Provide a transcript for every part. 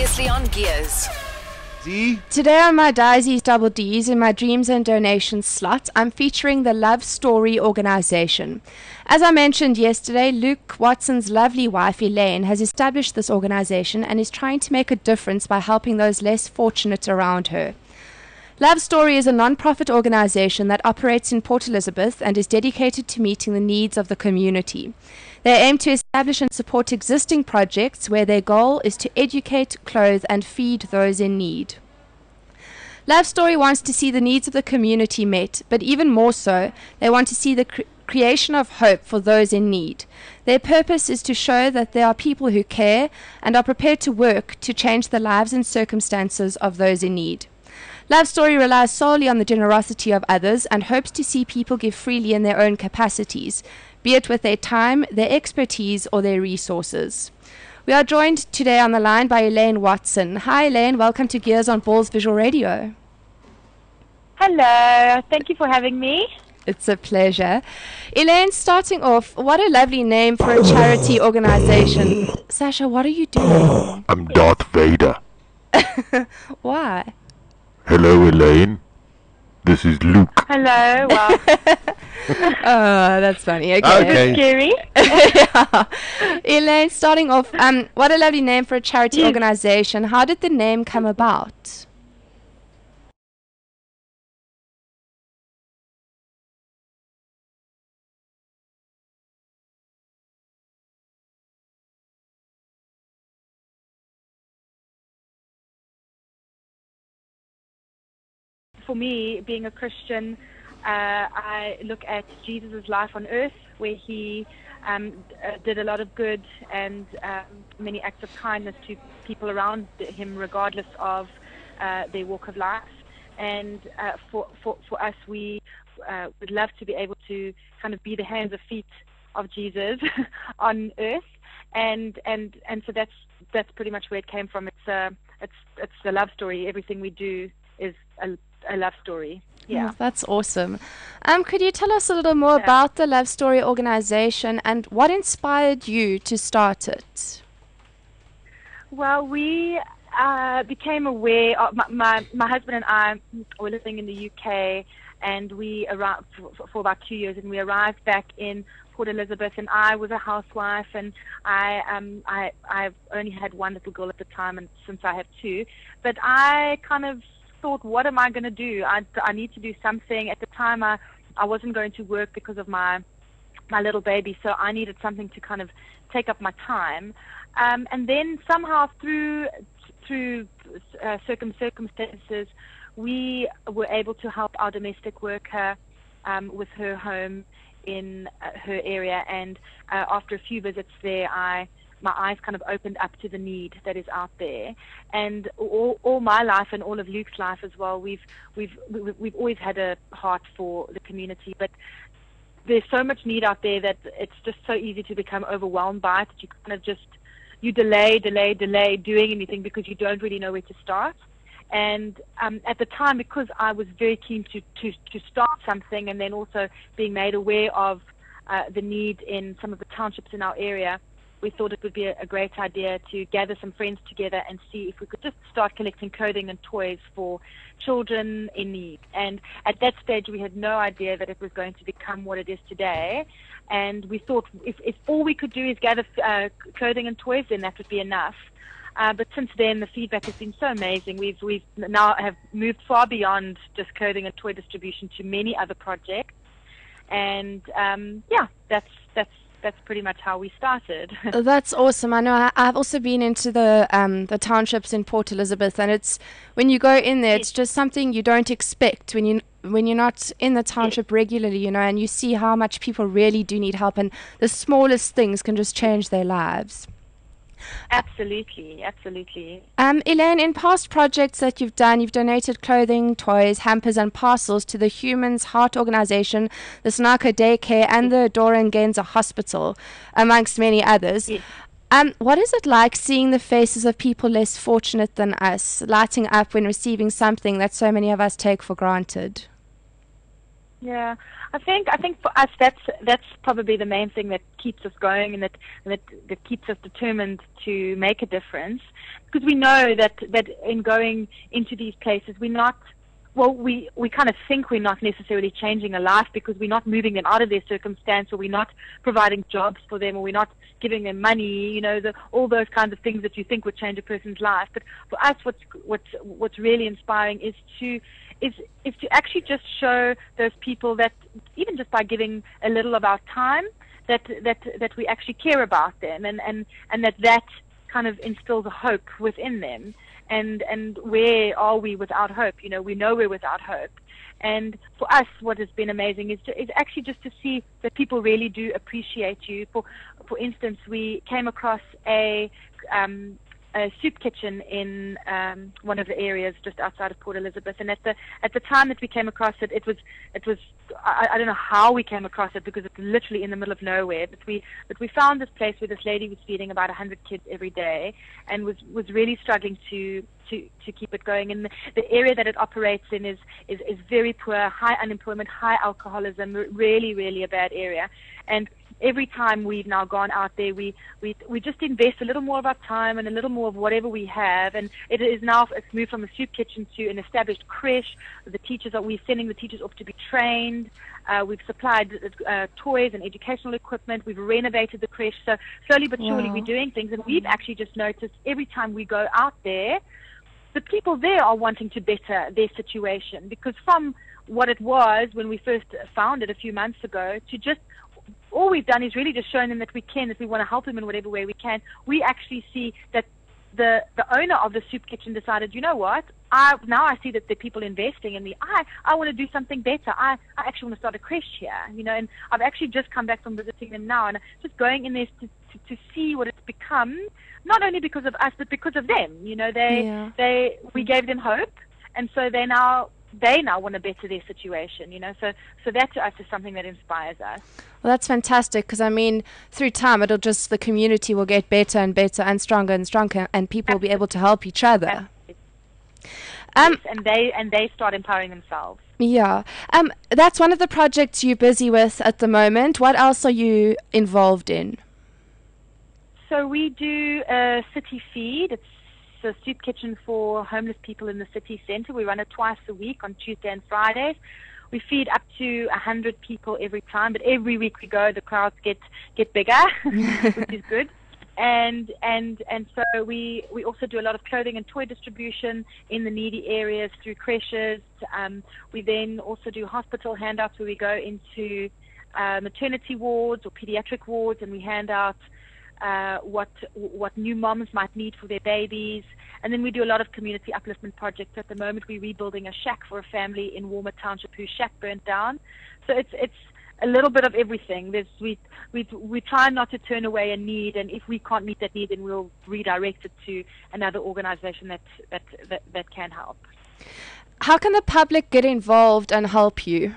Previously on Gears. Today on my Disi's Double D's in my Dreams and Donations slot, I'm featuring the Love Story organization. As I mentioned yesterday, Luke Watson's lovely wife Elaine has established this organization and is trying to make a difference by helping those less fortunate around her. Love Story is a non-profit organization that operates in Port Elizabeth and is dedicated to meeting the needs of the community. They aim to establish and support existing projects where their goal is to educate, clothe, and feed those in need. Love Story wants to see the needs of the community met, but even more so, they want to see the creation of hope for those in need. Their purpose is to show that there are people who care and are prepared to work to change the lives and circumstances of those in need. Love Story relies solely on the generosity of others and hopes to see people give freely in their own capacities, be it with their time, their expertise, or their resources. We are joined today on the line by Elaine Watson. Hi Elaine, welcome to Gears on Balls Visual Radio. Hello, thank you for having me. It's a pleasure. Elaine, starting off, what a lovely name for a charity organization. Sasha, what are you doing? I'm Darth Vader. Why? Hello, Elaine. This is Luke. Hello, wow. Oh, that's funny. Okay. Scary. Yeah. Elaine, starting off, what a lovely name for a charity organization. How did the name come about? For me, being a Christian, I look at Jesus' life on earth, where he did a lot of good and many acts of kindness to people around him, regardless of their walk of life. And for us, we would love to be able to kind of be the hands and feet of Jesus on earth, and so that's pretty much where it came from. It's a love story. Everything we do is a love story. Yeah. Oh, that's awesome. Could you tell us a little more about the Love Story organization and what inspired you to start it? Well, we became aware of, my husband and I were living in the UK, and we arrived for about 2 years, and we arrived back in Port Elizabeth, and I was a housewife, and I've only had one little girl at the time, and since I have two, but I kind of thought, what am I going to do? I need to do something. At the time, I wasn't going to work because of my little baby, so I needed something to kind of take up my time. And then somehow through circumstances, we were able to help our domestic worker with her home in her area. And after a few visits there, my eyes kind of opened up to the need that is out there. And all my life and all of Luke's life as well, we've always had a heart for the community, but there's so much need out there that it's just so easy to become overwhelmed by it, that you kind of you delay doing anything because you don't really know where to start. And at the time, because I was very keen to start something, and then also being made aware of the need in some of the townships in our area, we thought it would be a great idea to gather some friends together and see if we could just start collecting clothing and toys for children in need. And at that stage, we had no idea that it was going to become what it is today. And we thought if all we could do is gather clothing and toys, then that would be enough. But since then, the feedback has been so amazing. We've now have moved far beyond just clothing and toy distribution to many other projects. And that's pretty much how we started. That's awesome. I know I've also been into the townships in Port Elizabeth, and it's when you go in there, it's just something you don't expect when you're not in the township regularly, and you see how much people really do need help, and the smallest things can just change their lives. Absolutely. Elaine, in past projects that you've done, you've donated clothing, toys, hampers and parcels to the Human's Heart Organization, the Snaka Daycare and the Dora Ngenza Hospital, amongst many others. Yes. What is it like seeing the faces of people less fortunate than us lighting up when receiving something that so many of us take for granted? Yeah, I think for us that's probably the main thing that keeps us going, and that keeps us determined to make a difference, because we know that in going into these places we're not, well, we kind of think we're not necessarily changing a life, because we're not moving them out of their circumstance, or we're not providing jobs for them, or we're not giving them money, all those kinds of things that you think would change a person's life. But for us, what's really inspiring is to actually just show those people that even just by giving a little of our time, that we actually care about them, and that kind of instills a hope within them. And where are we without hope? We know we're without hope. And for us, what has been amazing is actually just to see that people really do appreciate you. For instance, we came across a soup kitchen in one of the areas just outside of Port Elizabeth, and at the time that we came across it, it was I don't know how we came across it, because it's literally in the middle of nowhere. But we found this place where this lady was feeding about 100 kids every day, and was really struggling to keep it going. And the area that it operates in is very poor, high unemployment, high alcoholism, really, really a bad area. And every time we've now gone out there, we just invest a little more of our time and a little more of whatever we have. And it's moved from a soup kitchen to an established creche. We're sending the teachers off to be trained. We've supplied toys and educational equipment. We've renovated the creche. So slowly but surely we're doing things. And we've actually just noticed every time we go out there, the people there are wanting to better their situation, because from what it was when we first found it a few months ago, to just all we've done is really just shown them that we want to help them in whatever way we can. We actually see that the owner of the soup kitchen decided, you know what, now I see that there are people investing in me. I want to do something better. I actually want to start a creche here, and I've actually just come back from visiting them now, and just going in there to see what it's become, not only because of us, but because of them. We gave them hope, and so they now want to better their situation, so that to us is something that inspires us. Well, that's fantastic, because through time, the community will get better and better and stronger, and people will be able to help each other. Yes, and they start empowering themselves. Yeah. That's one of the projects you're busy with at the moment. What else are you involved in? So we do a city feed. It's a soup kitchen for homeless people in the city centre. We run it twice a week on Tuesday and Fridays. We feed up to 100 people every time, but every week we go, the crowds get bigger, which is good. And so we also do a lot of clothing and toy distribution in the needy areas through creches. We then also do hospital handouts, where we go into maternity wards or pediatric wards, and we hand out what new moms might need for their babies. And then we do a lot of community upliftment projects. At the moment, we're rebuilding a shack for a family in Walmer Township whose shack burnt down. So it's a little bit of everything. We try not to turn away a need, and if we can't meet that need, then we'll redirect it to another organization that can help. How can the public get involved and help you?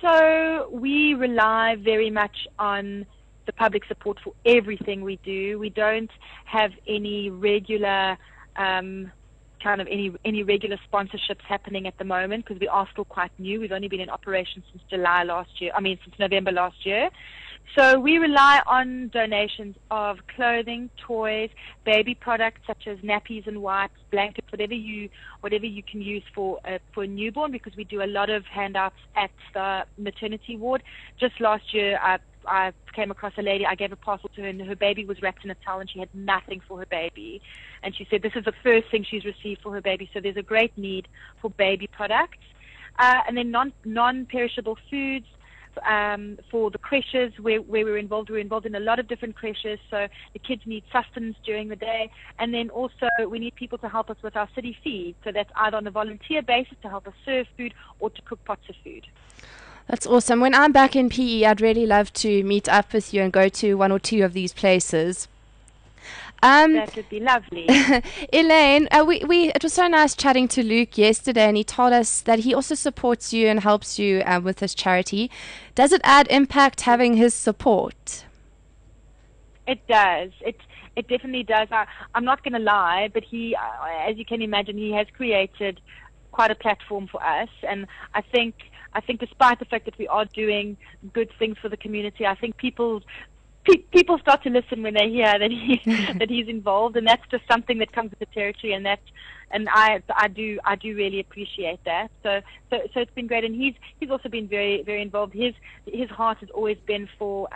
So we rely very much on the public support for everything we do. We don't have any regular any regular sponsorships happening at the moment, because we are still quite new. We've only been in operation since since November last year. So we rely on donations of clothing, toys, baby products such as nappies and wipes, blankets, whatever you can use for a newborn, because we do a lot of handouts at the maternity ward. Just last year, I came across a lady. I gave a parcel to her, and her baby was wrapped in a towel, and she had nothing for her baby. And she said this is the first thing she's received for her baby. So there's a great need for baby products, and then non-perishable foods. For the creches where we're involved in a lot of different creches, so the kids need sustenance during the day. And then also we need people to help us with our city feed, so that's either on a volunteer basis to help us serve food or to cook pots of food. That's awesome. When I'm back in PE, I'd really love to meet up with you and go to one or two of these places. That would be lovely. Elaine, it was so nice chatting to Luke yesterday, and he told us that he also supports you and helps you with his charity. Does it add impact having his support? It does. It definitely does. I'm not going to lie, but he, as you can imagine, he has created quite a platform for us. And I think despite the fact that we are doing good things for the community, I think people start to listen when they hear that that he's involved, and that's just something that comes with the territory, and I do really appreciate that. So it's been great, and he's also been very, very involved. His heart has always been for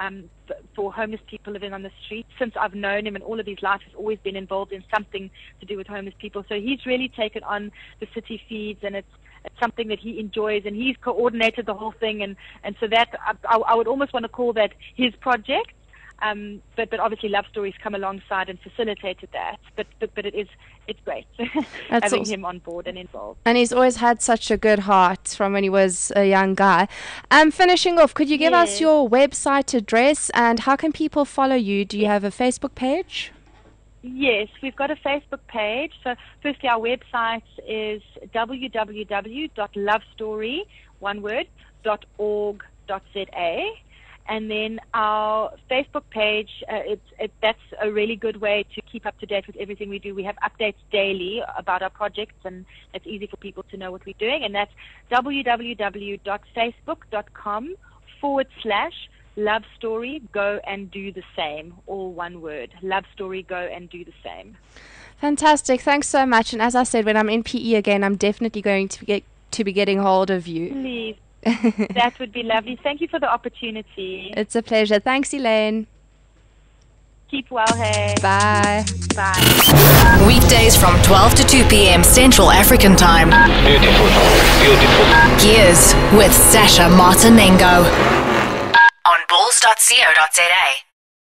homeless people living on the street. Since I've known him, and all of his life has always been involved in something to do with homeless people. So he's really taken on the city feeds, and it's something that he enjoys, and he's coordinated the whole thing, and so that I would almost want to call that his project. But obviously Love Stories come alongside and facilitated that. But it's great having him on board and involved. And he's always had such a good heart from when he was a young guy. Finishing off, could you give us your website address, and how can people follow you? Do you have a Facebook page? Yes, we've got a Facebook page. So firstly, our website is www.lovestory.org.za. And then our Facebook page, that's a really good way to keep up to date with everything we do. We have updates daily about our projects, and it's easy for people to know what we're doing. And that's www.facebook.com/Love Story Go and Do the Same. All one word. Love Story Go and Do the Same. Fantastic. Thanks so much. And as I said, when I'm in PE again, I'm definitely going to be getting hold of you. Please. That would be lovely. Thank you for the opportunity. It's a pleasure. Thanks, Elaine. Keep well, hey. Bye. Bye. Weekdays from 12 to 2 p.m. Central African Time. Beautiful. Gears with Sasha Martinengo on bulls.co.za.